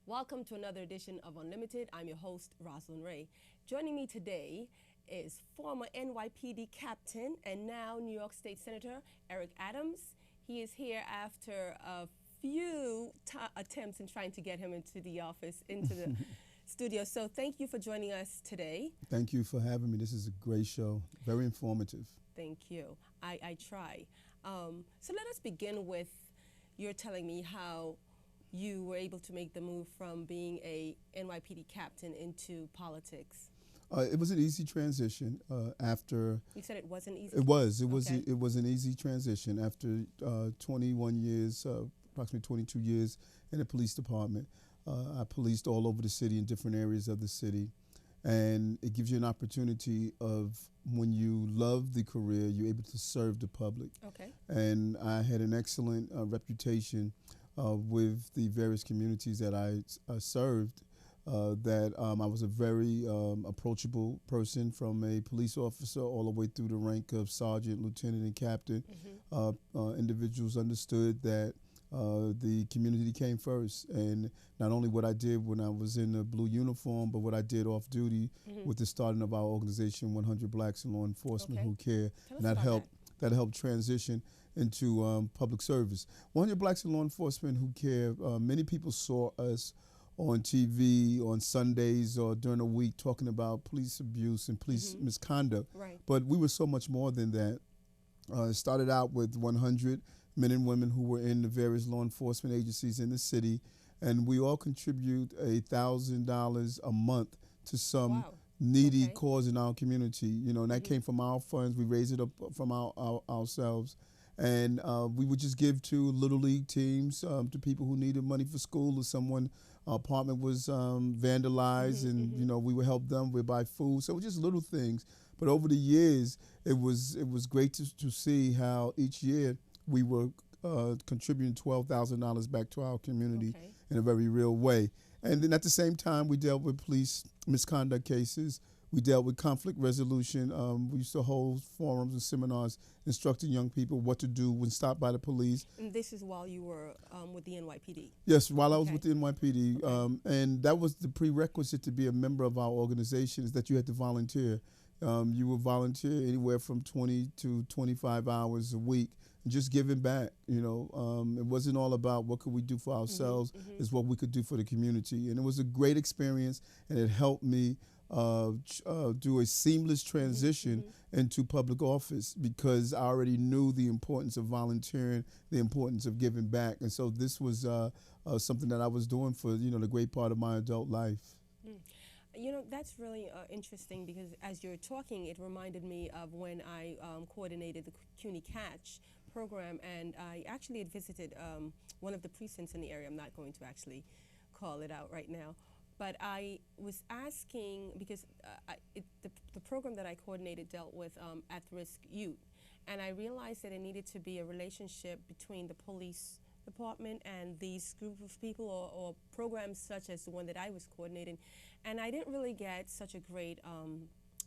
Welcome to another edition of Unlimited. I'm your host, Roslyn Rey. Joining me today is former NYPD captain and now New York State Senator Eric Adams. He is here after a few attempts in trying to get him into the office, into the studio. So thank you for joining us today. Thank you for having me. This is a great show, very informative. Thank you. I try. So let us begin with you're telling me how you were able to make the move from being a NYPD captain into politics. It was an easy transition after. You said it wasn't easy? It was. It Okay. was an easy transition after 21 years, approximately 22 years in the police department. I policed all over the city in different areas of the city. And it gives you an opportunity of when you love the career, you're able to serve the public. Okay. And I had an excellent reputation with the various communities that I served, that I was a very approachable person, from a police officer all the way through the rank of sergeant, lieutenant, and captain. Individuals understood that the community came first, and not only what I did when I was in the blue uniform, but what I did off duty with the starting of our organization, 100 Blacks in Law Enforcement Okay. Who Care, Tell us and that about helped. That helped transition into public service. 100 Blacks in Law Enforcement Who Care. Many people saw us on TV on Sundays or during the week talking about police abuse and police misconduct. Right. But we were so much more than that. It started out with 100 men and women who were in the various law enforcement agencies in the city, and we all contribute $1,000 a month to some Wow. needy Okay. cause in our community. You know, and that came from our funds. We raised it up from ourselves. And we would just give to little league teams, to people who needed money for school, or someone apartment was vandalized, and you know, we would help them. We'd buy food. So it was just little things. But over the years, it was great to see how each year we were contributing $12,000 back to our community Okay. in a very real way. And then at the same time, we dealt with police misconduct cases. We dealt with conflict resolution. We used to hold forums and seminars instructing young people what to do when stopped by the police. And this is while you were with the NYPD? Yes, while I was Okay. with the NYPD. And that was the prerequisite to be a member of our organization, is that you had to volunteer. You would volunteer anywhere from 20 to 25 hours a week, just giving back. You know, it wasn't all about what could we do for ourselves, it's what we could do for the community. And it was a great experience, and it helped me do a seamless transition into public office, because I already knew the importance of volunteering, the importance of giving back. And so this was something that I was doing for, you know, the great part of my adult life. You know, that's really interesting, because as you're talking, it reminded me of when I coordinated the CUNY Catch Program, and I actually had visited one of the precincts in the area. I'm not going to actually call it out right now. But I was asking, because the program that I coordinated dealt with at-risk youth, and I realized that it needed to be a relationship between the police department and these group of people, or programs such as the one that I was coordinating. And I didn't really get such a great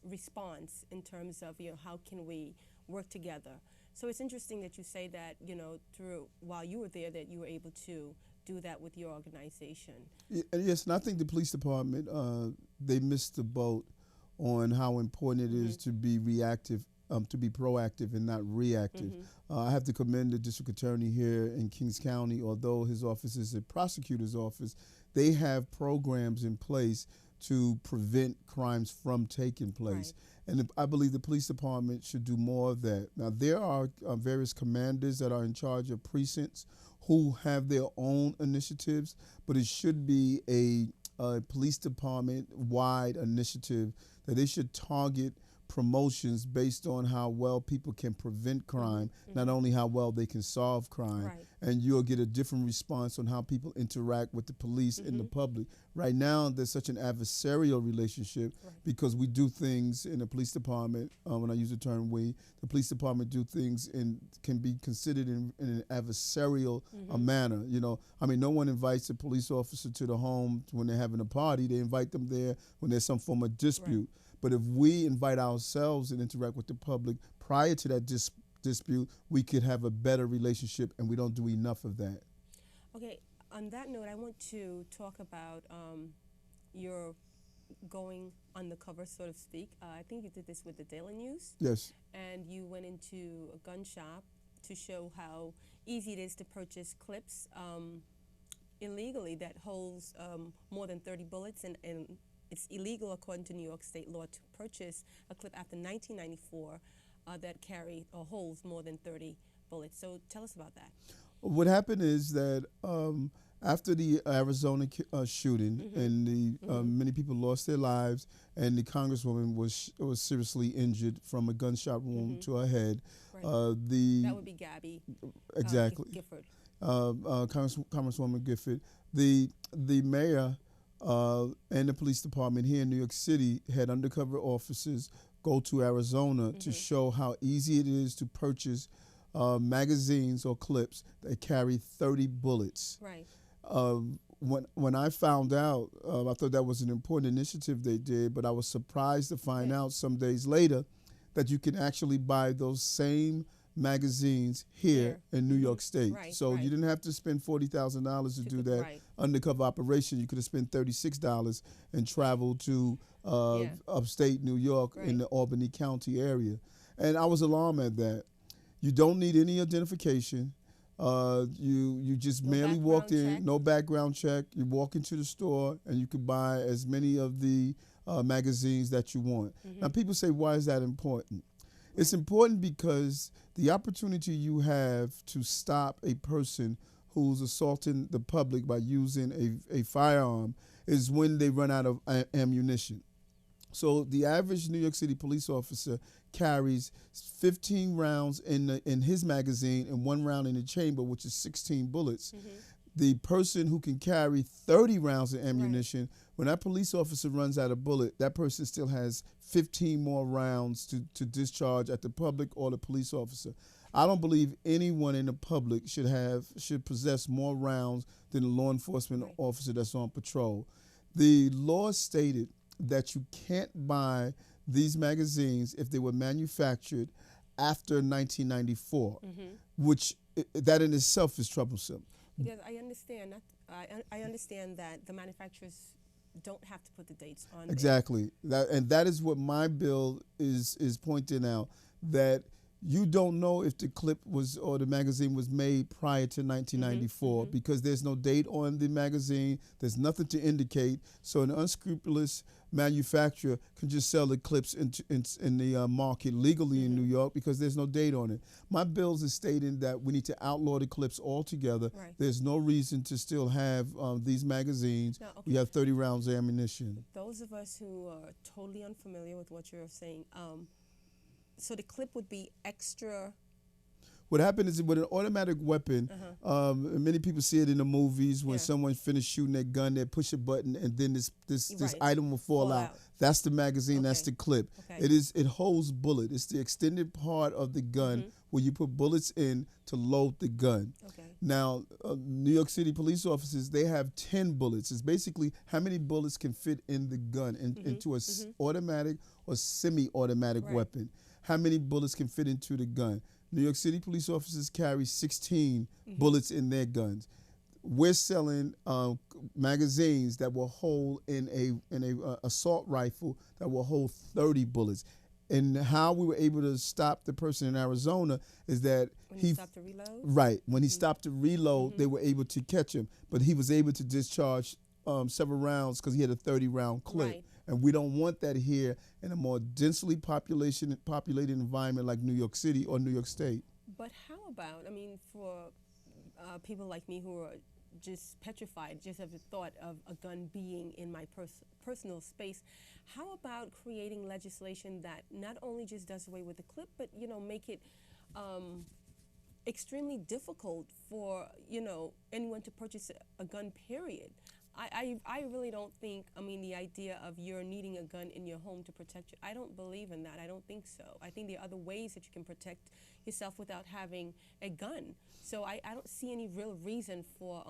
response in terms of, you know, how can we work together. So it's interesting that you say that, you know, while you were there, that you were able to do that with your organization. Yes, and I think the police department, they missed the boat on how important it is to be reactive, to be proactive and not reactive. I have to commend the district attorney here in Kings County. Although his office is a prosecutor's office, they have programs in place to prevent crimes from taking place. Right. And I believe the police department should do more of that. Now, there are various commanders that are in charge of precincts who have their own initiatives, but it should be a police department-wide initiative that they should target promotions based on how well people can prevent crime, not only how well they can solve crime. Right. And you'll get a different response on how people interact with the police and the public. Right now, there's such an adversarial relationship because we do things in the police department. When I use the term we, the police department do things and can be considered in an adversarial manner. You know, I mean, no one invites a police officer to the home when they're having a party. They invite them there when there's some form of dispute. Right. But if we invite ourselves and interact with the public prior to that dispute, we could have a better relationship, and we don't do enough of that. Okay, on that note, I want to talk about your going undercover, so to speak. I think you did this with the Daily News. Yes. And you went into a gun shop to show how easy it is to purchase clips illegally that holds more than 30 bullets, and it's illegal according to New York state law to purchase a clip after 1994 that carry or holds more than 30 bullets. So tell us about that. What happened is that after the Arizona shooting, and many people lost their lives, and the congresswoman was seriously injured from a gunshot wound to her head. Right. That would be Gabby. Exactly. Gifford. Congresswoman Gifford. The mayor and the police department here in New York City had undercover officers go to Arizona to show how easy it is to purchase magazines or clips that carry 30 bullets. Right. When I found out, I thought that was an important initiative they did, but I was surprised to find out some days later that you can actually buy those same magazines here in New York State. Right, so you didn't have to spend $40,000 to do that undercover operation. You could have spent $36 and traveled to upstate New York in the Albany County area. And I was alarmed at that. You don't need any identification. You just merely walked in, no background check. You walk into the store and you could buy as many of the magazines that you want. Now people say, why is that important? It's important because the opportunity you have to stop a person who's assaulting the public by using a firearm is when they run out of ammunition. So the average New York City police officer carries 15 rounds in his magazine and 1 round in the chamber, which is 16 bullets. The person who can carry 30 rounds of ammunition, when that police officer runs out of bullet, that person still has 15 more rounds to discharge at the public or the police officer. I don't believe anyone in the public should possess more rounds than a law enforcement officer that's on patrol. The law stated that you can't buy these magazines if they were manufactured after 1994, which that in itself is troublesome. Because I understand I understand that the manufacturers don't have to put the dates on. Exactly. That is what my bill is pointing out, that you don't know if the clip was or the magazine was made prior to 1994 because there's no date on the magazine. There's nothing to indicate. So an unscrupulous manufacturer can just sell the clips in the market legally in New York because there's no date on it. My bills is stating that we need to outlaw the clips altogether. There's no reason to still have these magazines. Now, we have 30 rounds of ammunition. Those of us who are totally unfamiliar with what you're saying, so the clip would be extra. What happened is with an automatic weapon, many people see it in the movies when someone finished shooting their gun, they push a button and then this item will fall out. That's the magazine, that's the clip. It holds bullet. It's the extended part of the gun where you put bullets in to load the gun. Now, New York City police officers, they have 10 bullets. It's basically how many bullets can fit in the gun into a automatic or semi-automatic weapon. How many bullets can fit into the gun? New York City police officers carry 16 bullets in their guns. We're selling magazines that will hold in a assault rifle that will hold 30 bullets. And how we were able to stop the person in Arizona is that when he stopped to reload? Right. When he stopped to reload, they were able to catch him. But he was able to discharge several rounds because he had a 30-round clip. And we don't want that here in a more densely populated environment like New York City or New York State. But how about, I mean, for people like me who are just petrified, just of the thought of a gun being in my personal space, how about creating legislation that not only just does away with the clip, but, you know, make it extremely difficult for, you know, anyone to purchase a gun, period? I really don't think, I mean, the idea of you're needing a gun in your home to protect you, I don't believe in that. I don't think so. I think there are other ways that you can protect yourself without having a gun. So I don't see any real reason for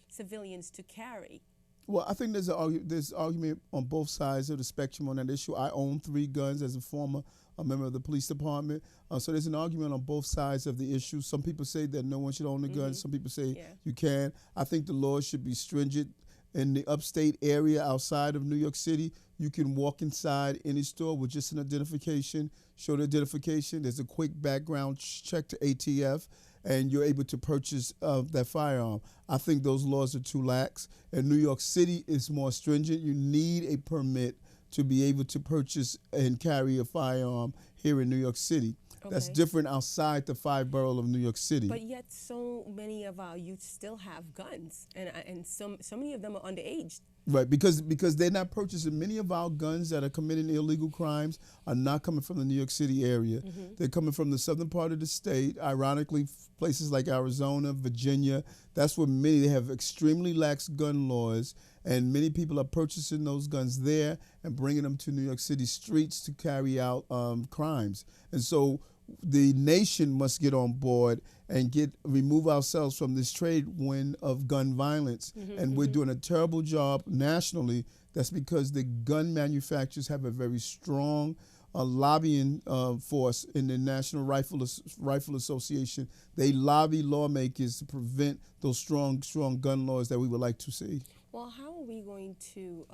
civilians to carry Well, I think there's argument on both sides of the spectrum on that issue. I own 3 guns as a member of the police department. So there's an argument on both sides of the issue. Some people say that no one should own a gun. Some people say you can. I think the laws should be stringent. In the upstate area outside of New York City, you can walk inside any store with just an identification, show the identification. There's a quick background check to ATF, and you're able to purchase that firearm. I think those laws are too lax. And New York City is more stringent. You need a permit to be able to purchase and carry a firearm here in New York City. Okay. That's different outside the 5 boroughs of New York City. But yet so many of our youth still have guns, and so many of them are underage. Right, because they're not purchasing. Many of our guns that are committing illegal crimes are not coming from the New York City area. They're coming from the southern part of the state, ironically, places like Arizona, Virginia. That's where they have extremely lax gun laws, and many people are purchasing those guns there and bringing them to New York City streets to carry out crimes. And so the nation must get on board and remove ourselves from this trade wind of gun violence. And we're doing a terrible job nationally. That's because the gun manufacturers have a very strong lobbying force in the National Rifle Association. They lobby lawmakers to prevent those strong gun laws that we would like to see. Well, how are we going to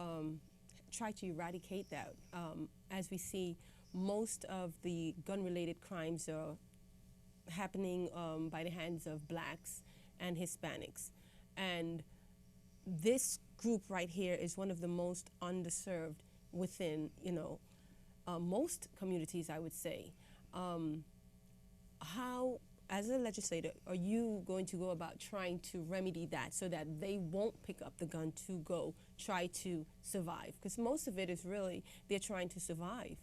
try to eradicate that as we see most of the gun-related crimes are happening by the hands of blacks and Hispanics. And this group right here is one of the most underserved within, most communities, I would say. How, as a legislator, are you going to go about trying to remedy that so that they won't pick up the gun to go try to survive? Because most of it is really they're trying to survive.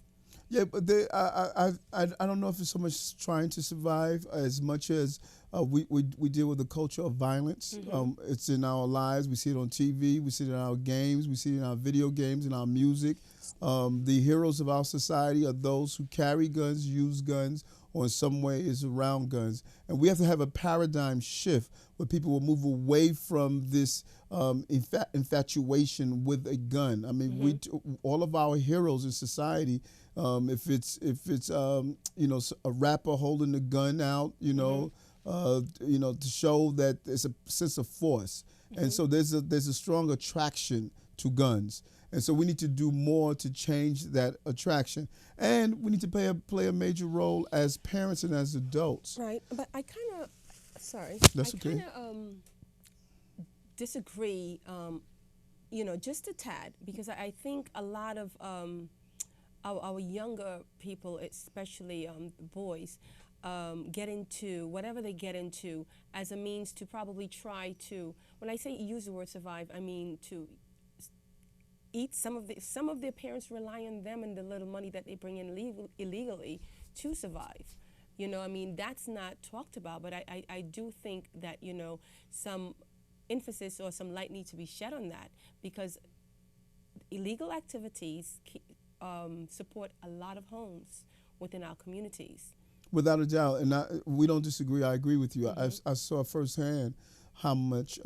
Yeah, but I don't know if it's so much trying to survive as much as we deal with the culture of violence. It's in our lives. We see it on TV. We see it in our games. We see it in our video games, in our music. The heroes of our society are those who carry guns, use guns, or in some way is around guns. And we have to have a paradigm shift where people will move away from this infatuation with a gun. I mean, all of our heroes in society, if it's a rapper holding the gun out, to show that there's a sense of force, and so there's a strong attraction to guns, and so we need to do more to change that attraction, and we need to play a major role as parents and as adults. Right, but I kind of, sorry, that's okay. I kind of disagree, just a tad, because I think a lot of our younger people, especially boys, get into whatever they get into as a means to probably try to, when I say use the word survive, I mean to eat. Some of their parents rely on them and the little money that they bring in illegally to survive. That's not talked about, but I do think that, some emphasis or some light needs to be shed on that, because illegal activities support a lot of homes within our communities. Without a doubt, and we don't disagree. I agree with you. I saw firsthand how much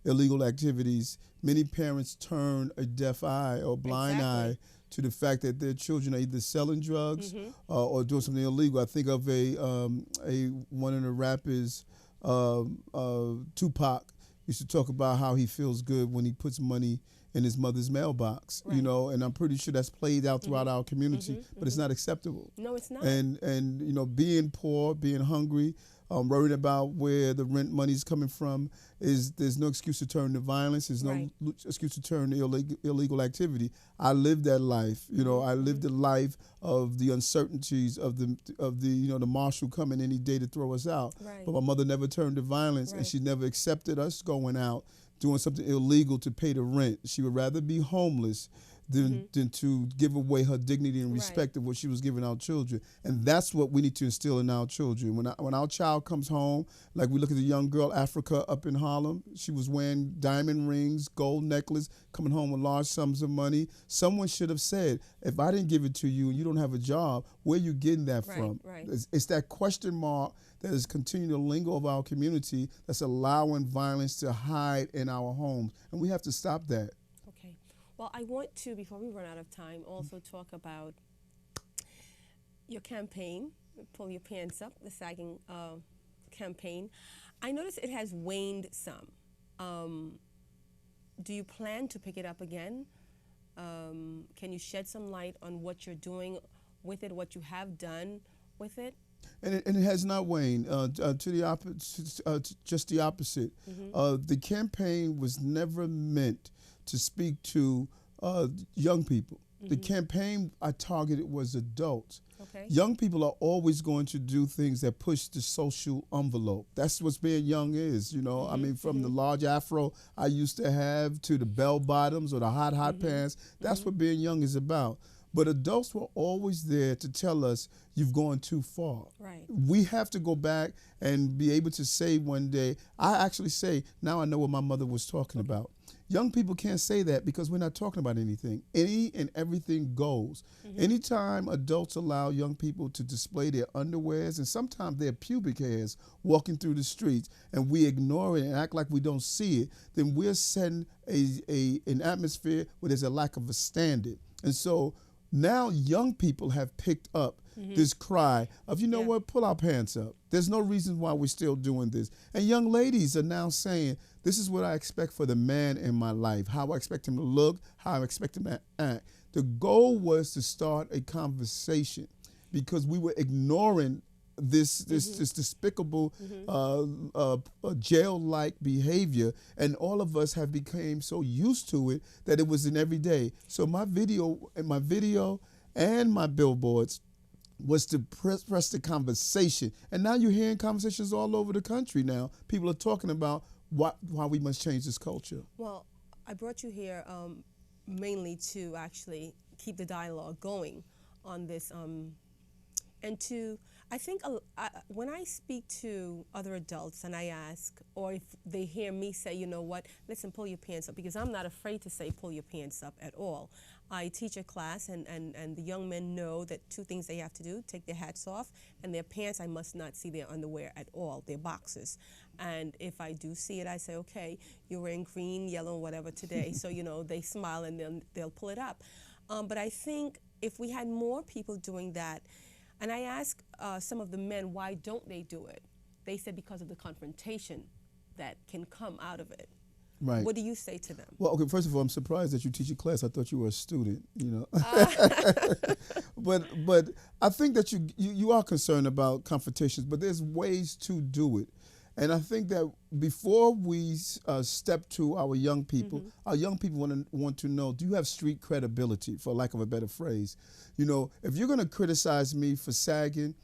illegal activities, many parents turn a deaf eye or blind eye to the fact that their children are either selling drugs or doing something illegal. I think of one of the rappers, Tupac, used to talk about how he feels good when he puts money in his mother's mailbox, and I'm pretty sure that's played out throughout our community, but it's not acceptable. No, it's not. And being poor, being hungry, worrying about where the rent money's coming from, there's no excuse to turn to violence. There's no excuse to turn to illegal activity. I lived that life. I lived the life of the uncertainties of the marshal coming any day to throw us out. Right. But my mother never turned to violence, and she never accepted us going out doing something illegal to pay the rent. She would rather be homeless than to give away her dignity and respect of what she was giving our children. And that's what we need to instill in our children. When our child comes home, like we look at the young girl, Africa, up in Harlem, she was wearing diamond rings, gold necklace, coming home with large sums of money. Someone should have said, if I didn't give it to you and you don't have a job, where are you getting that from? Right. It's that question mark that is continuing to linger over our community, that's allowing violence to hide in our homes. And we have to stop that. Okay. Well, I want to, before we run out of time, also talk about your campaign, Pull Your Pants Up, the sagging campaign. I noticed it has waned some. Do you plan to pick it up again? Can you shed some light on what you're doing with it, what you have done with it? And it has not waned. Just the opposite. The campaign was never meant to speak to young people. The campaign I targeted was adults. Okay. Young people are always going to do things that push the social envelope. That's what being young is, you know. I mean, from the large afro I used to have to the bell bottoms or the hot pants. That's what being young is about. But adults were always there to tell us, you've gone too far. Right. We have to go back and be able to say one day, I actually say, now I know what my mother was talking about. Young people can't say that because we're not talking about anything. Any and everything goes. Anytime adults allow young people to display their underwears and sometimes their pubic hairs walking through the streets, and we ignore it and act like we don't see it, then we're setting an atmosphere where there's a lack of a standard. And so now young people have picked up this cry of, you know what, pull our pants up. There's no reason why we're still doing this. And young ladies are now saying, this is what I expect for the man in my life, how I expect him to look, how I expect him to act. The goal was to start a conversation because we were ignoring this despicable jail-like behavior, and all of us have become so used to it that it was in every day. So my video and my billboards was to press the conversation. And now you're hearing conversations all over the country now. People are talking about why we must change this culture. Well, I brought you here mainly to actually keep the dialogue going on this, and to, I think when I speak to other adults and I ask, or if they hear me say, you know what, listen, pull your pants up, because I'm not afraid to say pull your pants up at all. I teach a class, and the young men know that two things they have to do: take their hats off, and their pants, I must not see their underwear at all, their boxers. And if I do see it, I say, okay, you're wearing green, yellow, whatever today. So, you know, they smile and then they'll pull it up. But I think if we had more people doing that, and I ask some of the men, why don't they do it? They said because of the confrontation that can come out of it. Right. What do you say to them? Well, okay, first of all, I'm surprised that you teach a class. I thought you were a student, you know. But I think that you are concerned about confrontations, but there's ways to do it. And I think that before we step to our young people want to know, do you have street credibility, for lack of a better phrase? You know, if you're going to criticize me for sagging,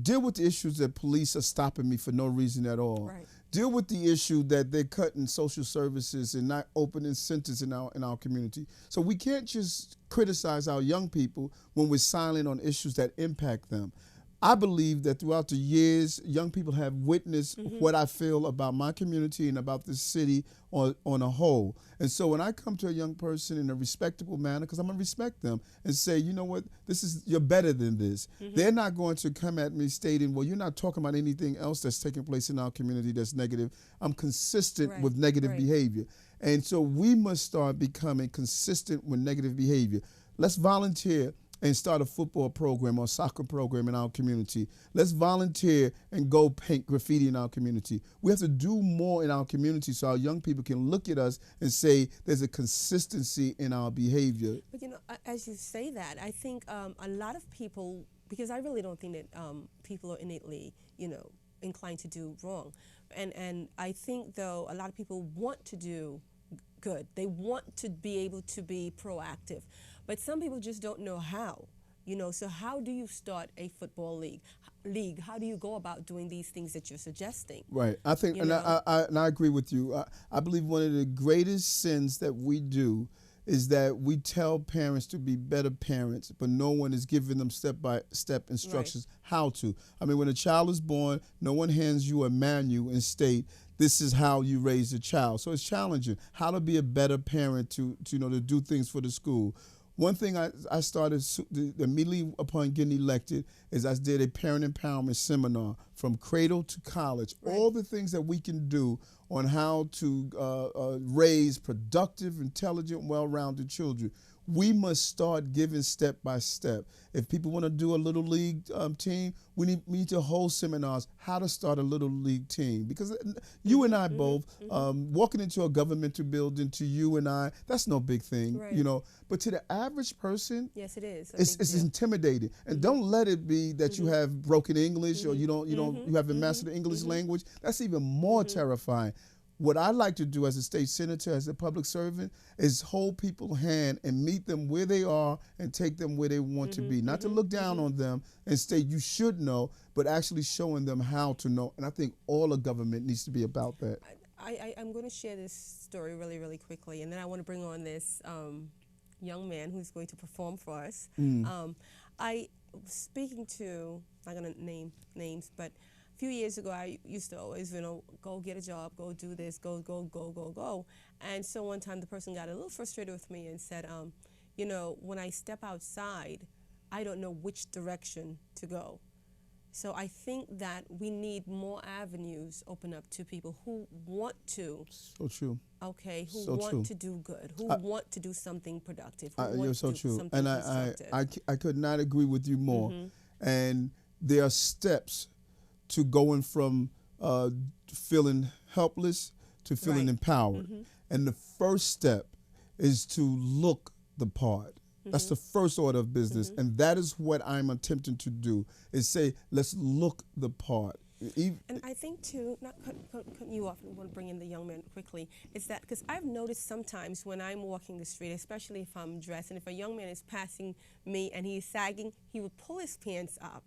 deal with the issues that police are stopping me for no reason at all. Right. Deal with the issue that they're cutting social services and not opening centers in our community. So we can't just criticize our young people when we're silent on issues that impact them. I believe that throughout the years, young people have witnessed what I feel about my community and about this city on a whole. And so when I come to a young person in a respectable manner, because I'm going to respect them, and say, you know what, you're better than this. They're not going to come at me stating, well, you're not talking about anything else that's taking place in our community that's negative. I'm consistent with negative behavior. And so we must start becoming consistent with negative behavior. Let's volunteer and start a football program or soccer program in our community. Let's volunteer and go paint graffiti in our community. We have to do more in our community so our young people can look at us and say there's a consistency in our behavior. But you know, as you say that, I think a lot of people, because I really don't think that people are innately, you know, inclined to do wrong. And I think, though, a lot of people want to do good. They want to be able to be proactive. But some people just don't know how, you know. So how do you start a football league? How do you go about doing these things that you're suggesting? Right. I think, and I agree with you. I believe one of the greatest sins that we do is that we tell parents to be better parents, but no one is giving them step-by-step instructions how to. I mean, when a child is born, no one hands you a manual and state, this is how you raise a child. So it's challenging how to be a better parent to do things for the school. one thing I started immediately upon getting elected is I did a parent empowerment seminar from cradle to college. Right. All the things that we can do on how to raise productive, intelligent, well-rounded children. We must start giving step by step. If people want to do a little league team, we need to hold seminars how to start a little league team. Because you and I both, walking into a governmental building, to you and I, that's no big thing, Right. you know. But to the average person, Yes, it is. it's intimidating. And don't let it be that you have broken English or you haven't mastered the English language. That's even more terrifying. What I like to do as a state senator, as a public servant, is hold people's hand and meet them where they are and take them where they want to be. Not to look down on them and state you should know, but actually showing them how to know. And I think all of government needs to be about that. I'm going to share this story really, really quickly, and then I want to bring on this young man who's going to perform for us. I was speaking to, I'm not going to name names, but a few years ago, I used to always, go get a job, go do this, go. And so one time the person got a little frustrated with me and said, when I step outside, I don't know which direction to go. So I think that we need more avenues open up to people who want to. So true. Okay, who So want true. to do good, who want to do something productive, who want You're so to do true. something And constructive. I could not agree with you more. And there are steps to going from feeling helpless to feeling empowered. And the first step is to look the part. That's the first order of business. And that is what I'm attempting to do, is say, let's look the part. And I think, too, not cutting you off, I want to bring in the young man quickly, is that because I've noticed sometimes when I'm walking the street, especially if I'm dressed, and if a young man is passing me and he's sagging, he would pull his pants up.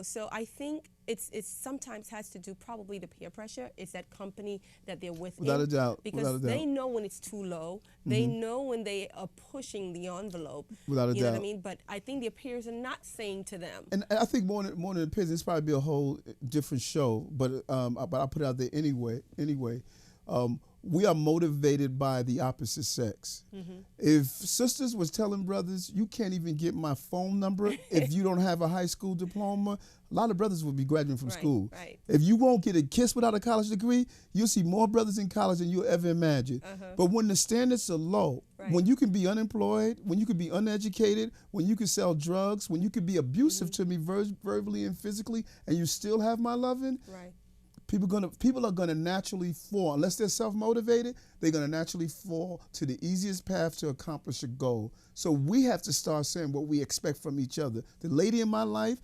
So I think it's sometimes has to do probably the peer pressure. It's that company that they're with. Without a doubt. Because they know when it's too low. They know when they are pushing the envelope. Without a doubt. You know what I mean? But I think their peers are not saying to them. And I think more than the peers, it's probably be a whole different show. But I'll put it out there anyway. We are motivated by the opposite sex. If sisters was telling brothers, you can't even get my phone number if you don't have a high school diploma, a lot of brothers would be graduating from school. Right. If you won't get a kiss without a college degree, you'll see more brothers in college than you'll ever imagine. But when the standards are low, when you can be unemployed, when you can be uneducated, when you can sell drugs, when you can be abusive to me verbally and physically, and you still have my loving, people are gonna naturally fall. Unless they're self-motivated, they're gonna naturally fall to the easiest path to accomplish a goal. So we have to start saying what we expect from each other. The lady in my life,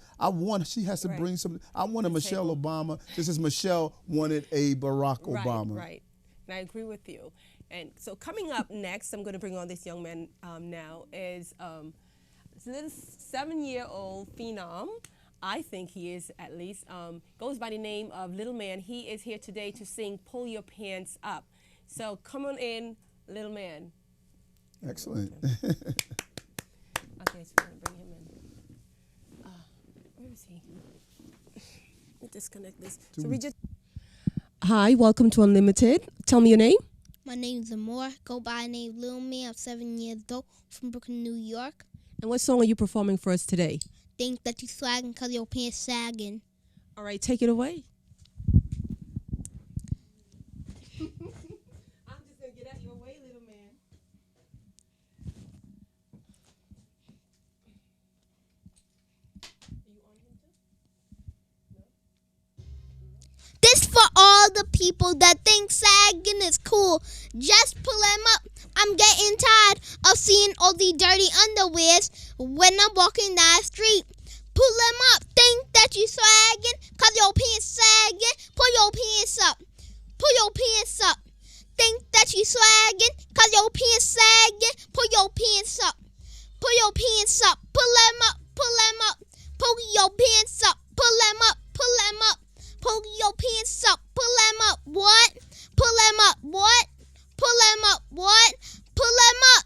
she has to bring something. I want a Michelle Obama, just as Michelle wanted a Barack Obama. Right. And I agree with you. And so coming up next, I'm going to bring on this young man now, is this 7-year-old Phenom. I think he is, at least, goes by the name of Little Man. He is here today to sing Pull Your Pants Up. So come on in, Little Man. Excellent. Okay, so we're going to bring him in. Where is he? Let me disconnect this. Hi, welcome to Unlimited. Tell me your name. My name's Amor. Go by the name Lil Man. I'm 7 years old, from Brooklyn, New York. And what song are you performing for us today? Think that you swagging 'cause your pants sagging. All right, take it away. I'm just going to get out your way, little man. Are you on him too? No? This for all the people that think sagging is cool. Just pull them up. I'm getting tired of seeing all these dirty underwears when I'm walking down the street. Pull them up. Think that you swagging 'cause your pants sagging. Pull your pants up. Pull your pants up. Think that you swagging 'cause your pants sagging. Pull your pants up. Pull your pants up. Pull them up. Pull them up. Pull your pants up. Pull them up. Pull them up. Pull your pants up. Pull them up. What? Pull them up. What? Pull them up. What? Pull them up.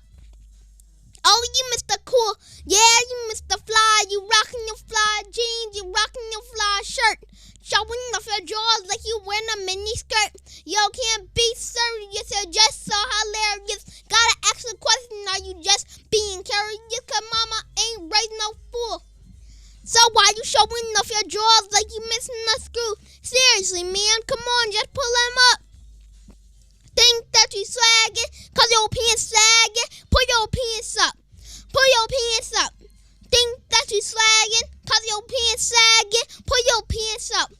Oh, you Mr. Cool. Yeah, you Mr. Fly. You rocking your fly jeans. You rocking your fly shirt. Showing off your drawers like you wearing a mini skirt. Yo, can't be serious. You're just so hilarious. Gotta ask a question. Are you just being curious? So why you showing off your drawers like you missing a screw? Seriously, man, come on, just pull them up. Think that you swagging, cause your pants sagging? Pull your pants up. Pull your pants up. Think that you swagging, cause your pants sagging? Pull your pants up.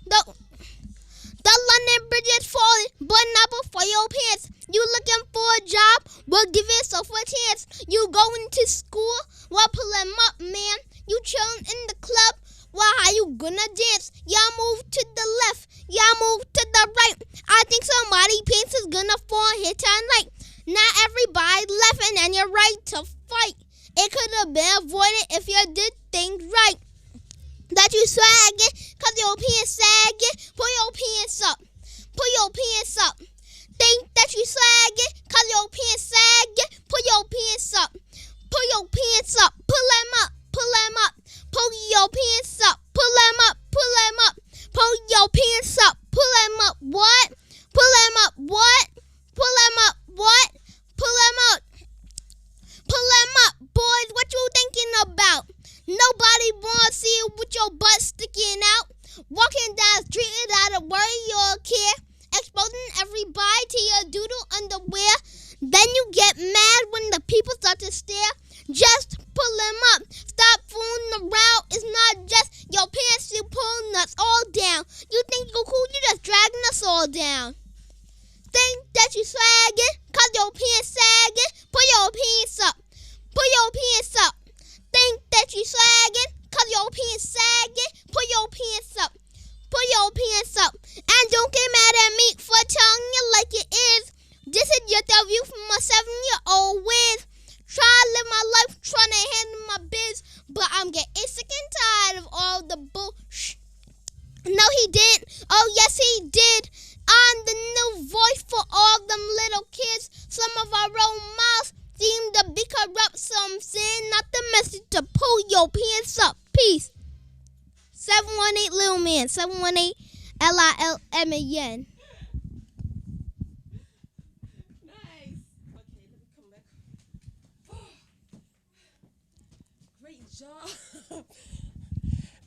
The London Bridge is falling, but not before your pants. You looking for a job? Well, give yourself a chance. You going to school? Well, pull them up, man. You chilling in the club? Well, how you gonna dance? Y'all move to the left. Y'all move to the right. I think somebody pants is gonna fall here tonight. Not everybody laughing and you're right to fight. It could have been avoided if you did things right. That you swagging, cause your pants sagging? Pull your pants up. Pull your pants up. Think that you swagging, cause your pants sagging? Pull your pants up. Pull your pants up. Pull them up. Pull them up. Pull your pants up. Pull them up. Pull them up. Pull your pants up. Pull them up. What? Pull them up. What? Pull them up. What? Pull them up. Pull them up. Boys, what you thinking about? Nobody wanna see you with your butt sticking out. Walking down the street without a worry or a care. Exposing everybody to your doodle underwear. Then you get mad when the people start to stare. Just pull them up. Stop fooling around. It's not just your pants, you pulling us all down. You think you're cool, you just dragging us all down. Think that you swagging, cause your pants sagging? Pull your pants up. Pull your pants up. Think that you swagging, cause your pants sagging? Pull your pants up. Pull your pants up. And don't get mad at me for telling you like it is. This is just a view from a 7-year-old with. Try to live my life, trying to handle my biz, but I'm getting sick and tired of all the bullshit. No, he didn't. Oh, yes, he did. I'm the new voice for all them little kids. Some of our role models seem to be corrupt, so I'm saying not the message to pull your pants up. Peace. 718 Lil Man. 718 LILMAN.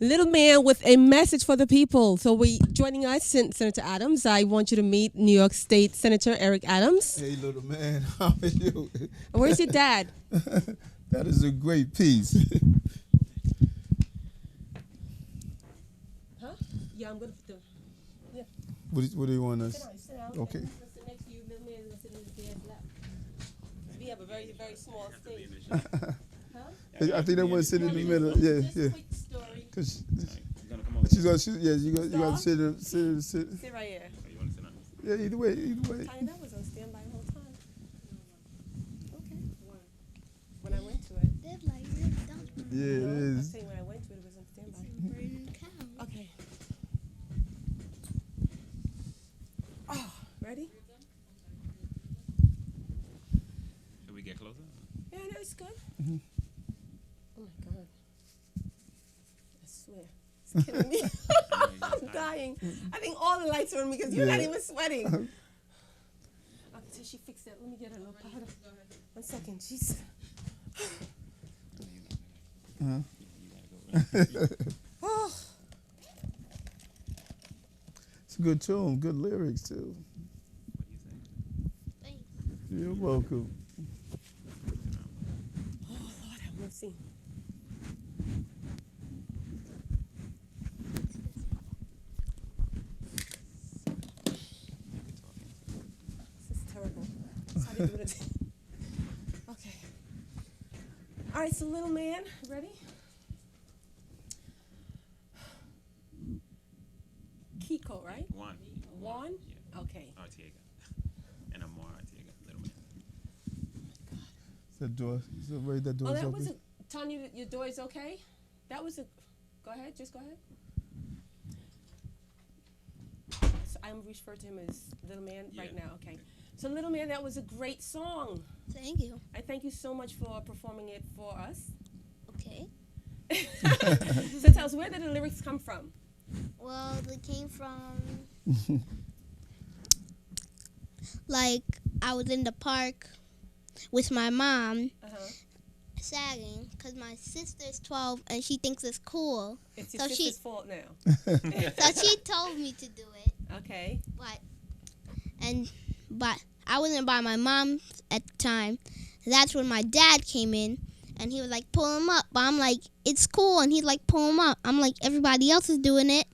Little Man with a message for the people. So joining us, Senator Adams. I want you to meet New York State Senator Eric Adams. Hey, little man, how are you? Where's your dad? That is a great piece. Huh? Yeah, I'm going to do. Yeah. What do you want us? Sit down. Okay. Sit next to you, little man. Sit in his dad's lap. We have a very, very small stage. I think they want to sit in the middle. Yeah, yeah. Quick story. Cause she's gonna shoot. Yeah, you gotta sit. Sit right here. Yeah, either way. Tiny, that was on standby the whole time. Okay. When I went to it. Yeah, it I was is. saying when I went to it, it was on standby. Okay. Oh, ready? Should we get closer? Yeah, no, it's good. Mm-hmm. Oh my God. I swear. It's killing me. I'm dying. I think all the lights are on me because you're not even sweating. Until she fixed that, let me get a little powder. 1 second. Jeez. Oh. It's a good tune, good lyrics too. Thanks. You're welcome. Oh, Lord have mercy. This is terrible. That's how they do it. Okay. All right, so little man, ready? Kiko, right? Juan. Juan? Yeah. Okay. Artiega. And I'm more Artiega. Little man. That door. So right, that Oh, door's that open. was Tanya, your door is okay? That was a, go ahead, just go ahead. So I'm referring to him as Little Man right Yeah. now, okay. So Little Man, that was a great song. Thank you. I thank you so much for performing it for us. Okay. So tell us, where did the lyrics come from? Well, they came from, like, I was in the park with my mom, Uh-huh. sagging because my sister's 12 and she thinks it's cool. It's your So sister's fault now. So she told me to do it. Okay. But I wasn't by my mom at the time. That's when my dad came in and he was like, pull him up. But I'm like, it's cool. And he's like, pull him up. I'm like, everybody else is doing it.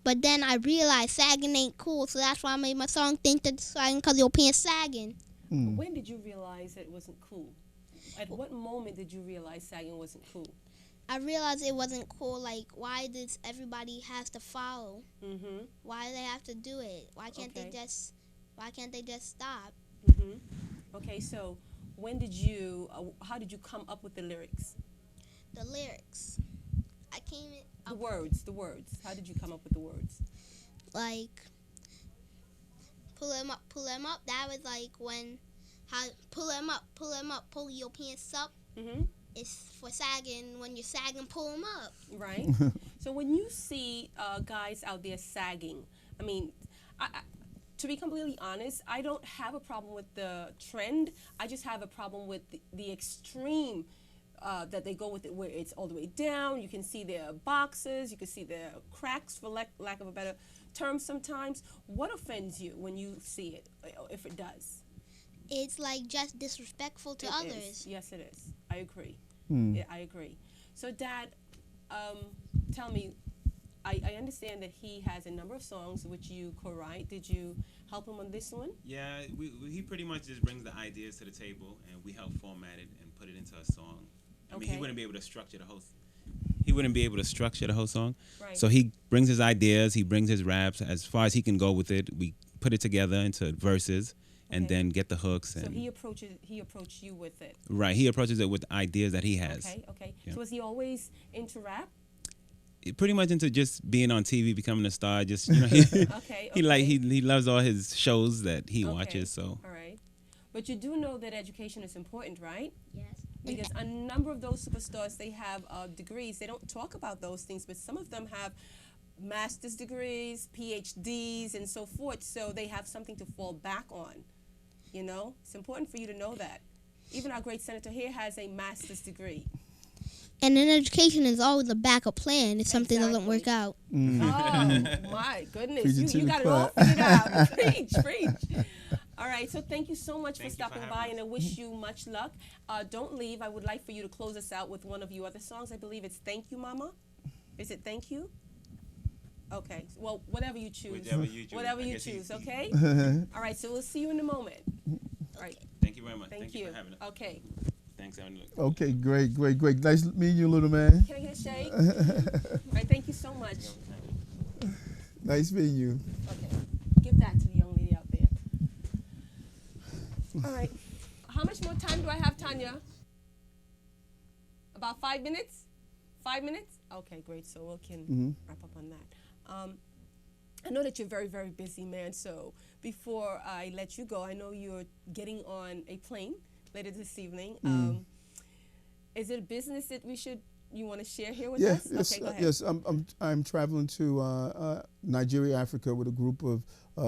But then I realized sagging ain't cool. So that's why I made my song Think That Sagging Because Your Pants Sagging. When did you realize it wasn't cool? At what moment did you realize sagging wasn't cool? I realized it wasn't cool. Like, why does everybody have to follow? Mm-hmm. Why do they have to do it? Why can't Okay. they just stop? Mm-hmm. Okay, so when did you, how did you come up with the lyrics? The lyrics. I came in The words. How did you come up with the words? like pull him up. That was like when pull him up, pull your pants up. Mm-hmm. It's for sagging. When you're sagging, pull him up. Right. So when you see guys out there sagging, I mean, to be completely honest, I don't have a problem with the trend. I just have a problem with the extreme that they go with it, where it's all the way down. You can see their boxes, you can see their cracks, for lack of a better term sometimes. What offends you when you see it, if it does? It's like just disrespectful to It others. is. Yes, it is. I agree. Mm. Yeah, I agree. So, Dad, tell me, I understand that he has a number of songs which you co-write. Did you help him on this one? Yeah, he pretty much just brings the ideas to the table, and we help format it and put it into a song. I mean, he Okay. wouldn't be able to structure the whole. He wouldn't be able to structure the whole song. Right. So he brings his ideas, he brings his raps as far as he can go with it. We put it together into verses, and Okay. then get the hooks. So And he approached you with it. right, he approaches it with ideas that he has. Okay. Yeah. So was he always into rap? Pretty much into just being on TV, becoming a star. Just he, Okay. he loves all his shows that he Okay. watches. So All right. But you do know that education is important, right? Yes. Because a number of those superstars, they have degrees. They don't talk about those things, but some of them have master's degrees, PhDs, and so forth. So they have something to fall back on. You know, it's important for you to know that. Even our great senator here has a master's degree. And in education is always a backup plan if something doesn't Exactly. work out. Oh my goodness, Preaching to you the got it all choir. figured out. Preach. All right, so thank you so much Thank for you for stopping having by, us. and I wish you much luck. Don't leave. I would like for you to close us out with one of your other songs. I believe it's "Thank You, Mama." Is it "Thank You"? Okay. Well, whatever you choose. Whichever you choose. Whatever I you guess choose. he- Okay. All right. So we'll see you in a moment. All right. Thank you very much. Thank you you. for having us. Okay. Thanks, Evan. Okay, great. Nice meeting you, little man. Can I get a shake? All right. Thank you so much. Nice meeting you. Okay. Give that to the young lady out there. All right. How much more time do I have, Tanya? About 5 minutes? 5 minutes? Okay, great. So we can wrap up on that. I know that you're very, very busy, man. So before I let you go, I know you're getting on a plane later this evening. Is it a business that you want to share here with us? Yes, Okay, go ahead. yes. I'm traveling to Nigeria, Africa, with a group of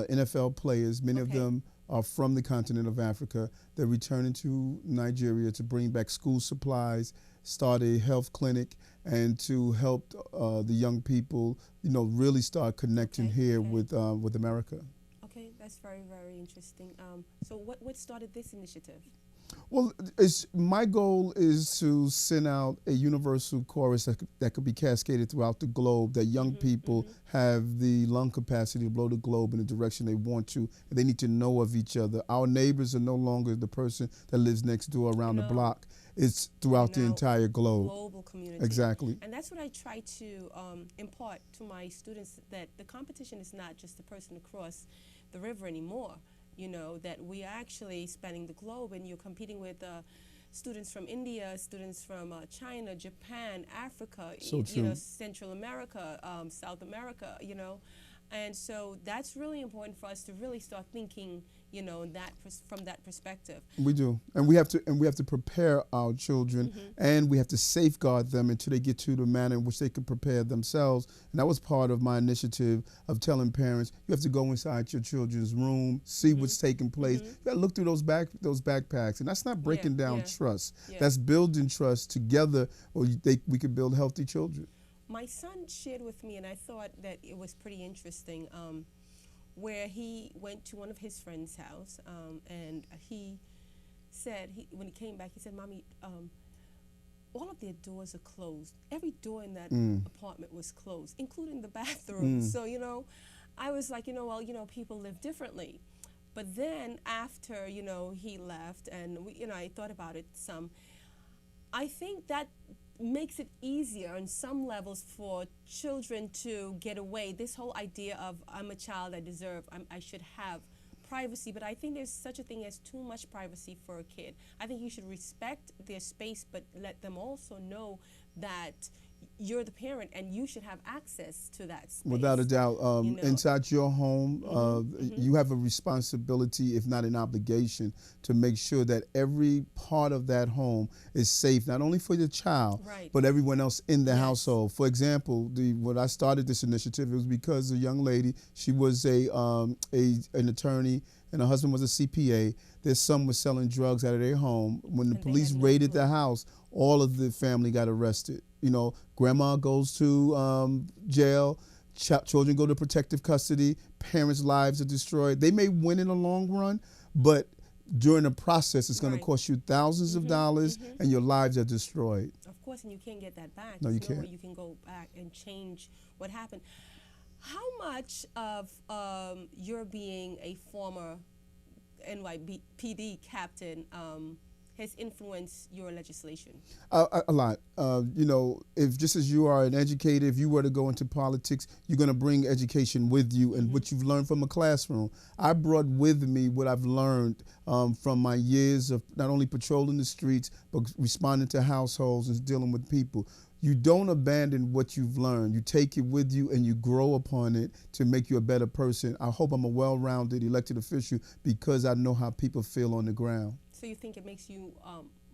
NFL players. Many of Okay. them are from the continent of Africa. They're returning to Nigeria to bring back school supplies, start a health clinic, and to help the young people, really start connecting Okay, here okay. with America. Okay, that's very, very interesting. So what started this initiative? Well, my goal is to send out a universal chorus that could be cascaded throughout the globe, that young people have the lung capacity to blow the globe in the direction they want to. They need to know of each other. Our neighbors are no longer the person that lives next door around the No. block. It's throughout the Now, entire globe. Global community. Exactly. And that's what I try to impart to my students, that the competition is not just the person across the river anymore. That we are actually spanning the globe, and you're competing with students from India, students from China, Japan, Africa, So true. Central America, South America, And so that's really important for us to really start thinking, you know, from that perspective. We do, and we have to prepare our children, and we have to safeguard them until they get to the manner in which they can prepare themselves. And that was part of my initiative of telling parents, you have to go inside your children's room, see what's taking place. You got to look through those backpacks, and that's not breaking down trust. That's building trust together, or we could build healthy children. My son shared with me, and I thought that it was pretty interesting. Where he went to one of his friend's house, and he said, when he came back, he said, "Mommy, all of their doors are closed. Every door in that apartment was closed, including the bathroom." So, you know, I was like, well, people live differently. But then after, he left, and I thought about it some. I think that makes it easier on some levels for children to get away. This whole idea of I'm a child, I should have privacy, but I think there's such a thing as too much privacy for a kid. I think you should respect their space, but let them also know that you're the parent and you should have access to that space. Without a doubt. Inside your home, you have a responsibility, if not an obligation, to make sure that every part of that home is safe, not only for the child, but everyone else in the household. For example, when I started this initiative, it was because a young lady, she was an attorney, and her husband was a CPA. Their son was selling drugs out of their home. When the police raided the house, all of the family got arrested. Grandma goes to jail, children go to protective custody, parents' lives are destroyed. They may win in the long run, but during the process, it's going to cost you thousands of dollars, and your lives are destroyed. Of course, and you can't get that back. No, you There's no can't. way you can go back and change what happened. How much of your being a former NYPD captain has influenced your legislation? A lot. If just as you are an educator, if you were to go into politics, you're going to bring education with you and what you've learned from a classroom. I brought with me what I've learned from my years of not only patrolling the streets, but responding to households and dealing with people. You don't abandon what you've learned. You take it with you and you grow upon it to make you a better person. I hope I'm a well-rounded elected official because I know how people feel on the ground. So you think it makes you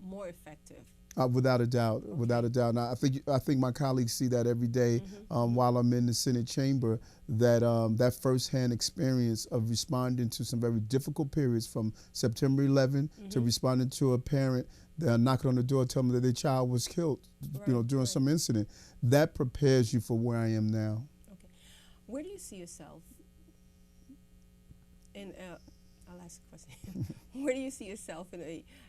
more effective? Without a doubt, without a doubt. Now, I think my colleagues see that every day while I'm in the Senate chamber, that that firsthand experience of responding to some very difficult periods from September 11 to responding to a parent knocking on the door telling me that their child was killed, during some incident. That prepares you for where I am now. Okay. Where do you see yourself in, I'll ask a question. Where do you see yourself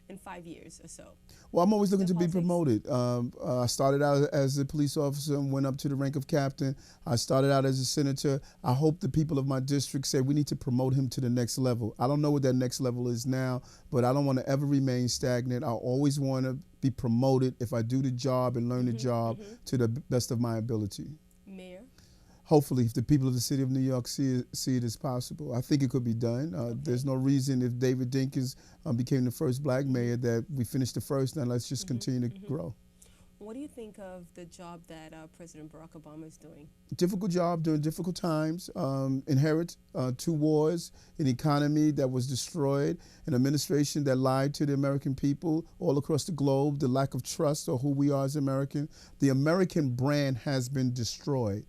in 5 years or so? Well, I'm always looking to be promoted. I started out as a police officer and went up to the rank of captain. I started out as a senator. I hope the people of my district say we need to promote him to the next level. I don't know what that next level is now, but I don't want to ever remain stagnant. I always want to be promoted if I do the job and learn the job to the best of my ability. Mayor? Hopefully, if the people of the city of New York see it as possible. I think it could be done. There's no reason if David Dinkins became the first black mayor that we finished the first, now let's just continue to grow. What do you think of the job that President Barack Obama is doing? Difficult job during difficult times. Inherit 2 wars, an economy that was destroyed, an administration that lied to the American people all across the globe, the lack of trust of who we are as American. The American brand has been destroyed.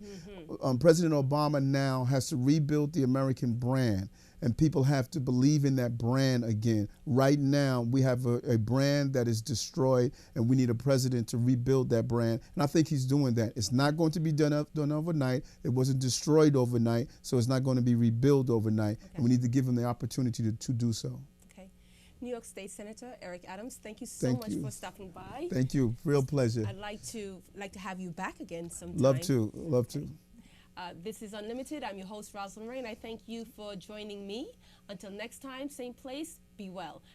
President Obama now has to rebuild the American brand, and people have to believe in that brand again. Right now, we have a brand that is destroyed, and we need a president to rebuild that brand. And I think he's doing that. It's not going to be done overnight. It wasn't destroyed overnight, so it's not going to be rebuilt overnight. And we need to give him the opportunity to do so. Okay. New York State Senator Eric Adams, thank you so much for stopping by. Thank you. Real pleasure. I'd like to have you back again sometime. Love to. Love to. This is Unlimited. I'm your host, Roslyn Rey, and I thank you for joining me. Until next time, same place, be well.